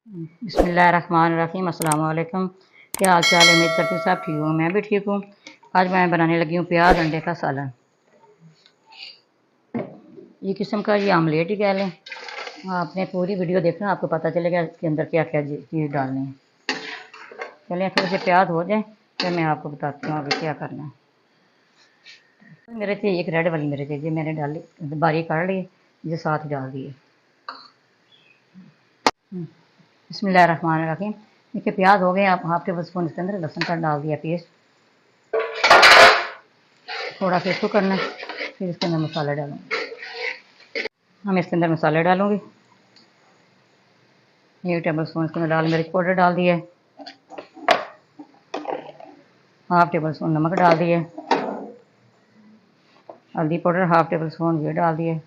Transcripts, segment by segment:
बिस्मिल्लाहिर्रहमानिर्रहीम। अस्सलाम वालेकुम। क्या हाल चाल है? उम्मीद करती हूँ सब ठीक हूँ। मैं भी ठीक हूँ। आज मैं बनाने लगी हूँ प्याज अंडे का सालन। ये किस्म का ये आमलेट ही कह लें। आपने पूरी वीडियो देखना, आपको पता चलेगा इसके अंदर क्या क्या चीज़ डालनी है। चलिए थोड़े से प्याज हो जाए फिर मैं आपको बताती हूँ अभी क्या करना है। मिर्च एक रेड वाली मिर्च है, ये मैंने डाली, बारीक काट ली, ये साथ डाल दिए। बिस्मिल्लाहिर्रहमानिर्रहीम। देखिए प्याज हो गए, आप हाफ टेबल स्पून इसके अंदर लहसुन का डाल दिया पेस्ट। थोड़ा सा इसको करना है, फिर इसके अंदर मसाला डालूंगी। हम इसके अंदर मसाले डालूंगी। 1 टेबल स्पून इसके अंदर लाल मिर्च पाउडर डाल दिए, हाफ टेबल स्पून नमक डाल दिए, हल्दी पाउडर हाफ टेबल स्पून ये डाल दिए,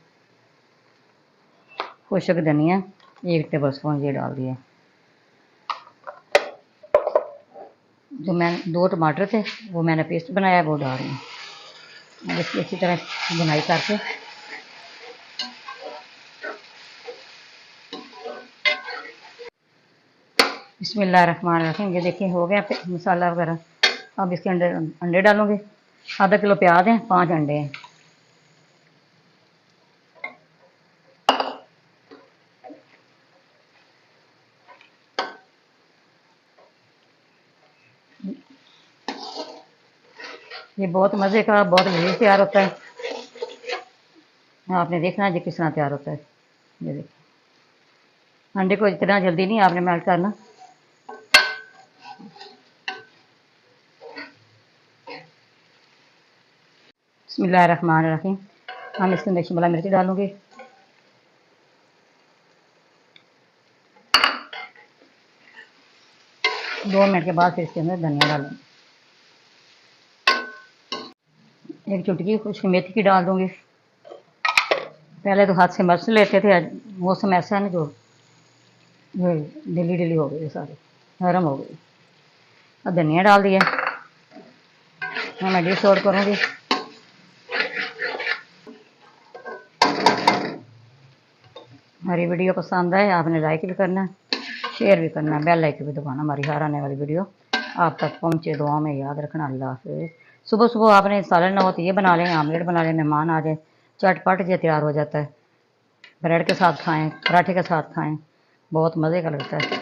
खुशक धनिया 1 टेबल स्पून ये डाल दिए। जो मैं 2 टमाटर थे वो मैंने पेस्ट बनाया वो डाल रही हूँ। इसकी अच्छी तरह बुनाई करके बिस्मिल्लाहिर्रहमानिर्रहीम। ये देखिए हो गया मसाला वगैरह। अब इसके अंदर अंडे डालूंगे। आधा किलो प्याज है, 5 अंडे हैं। ये बहुत मज़े का, बहुत लजीज तैयार होता है। आपने देखना है ये किस तरह तैयार होता है। ये देखिए अंडे को इतना जल्दी नहीं आपने मेल्ट करना। बिस्मिल्लाहिर्रहमानिर्रहीम। हम इसके अंदर शिमला मिर्च डालूंगे, दो मिनट के बाद फिर इसके अंदर धनिया डालूंगी। एक चुटकी खुश्क मेथी की डाल दूंगी। पहले तो हाथ से मस लेते थे, आज मौसम ऐसा है ना जो ढीली ढीली हो गई, सारी नरम हो गई। अब धनिया डाल दिया। मैं डिश आउट करूँगी। हमारी वीडियो पसंद आए आपने लाइक भी करना, शेयर भी करना, बेल आइकन भी दबाना, हमारी हर आने वाली वीडियो आप तक पहुँचे। दुआ में याद रखना। अल्लाह हाफ़िज़। सुबह सुबह आपने सालन ना हो तो ये बना लें, आमलेट बना लें, मेहमान आ जाए चटपट ये तैयार हो जाता है। ब्रेड के साथ खाएँ, पराठे के साथ खाएँ, बहुत मज़े का लगता है।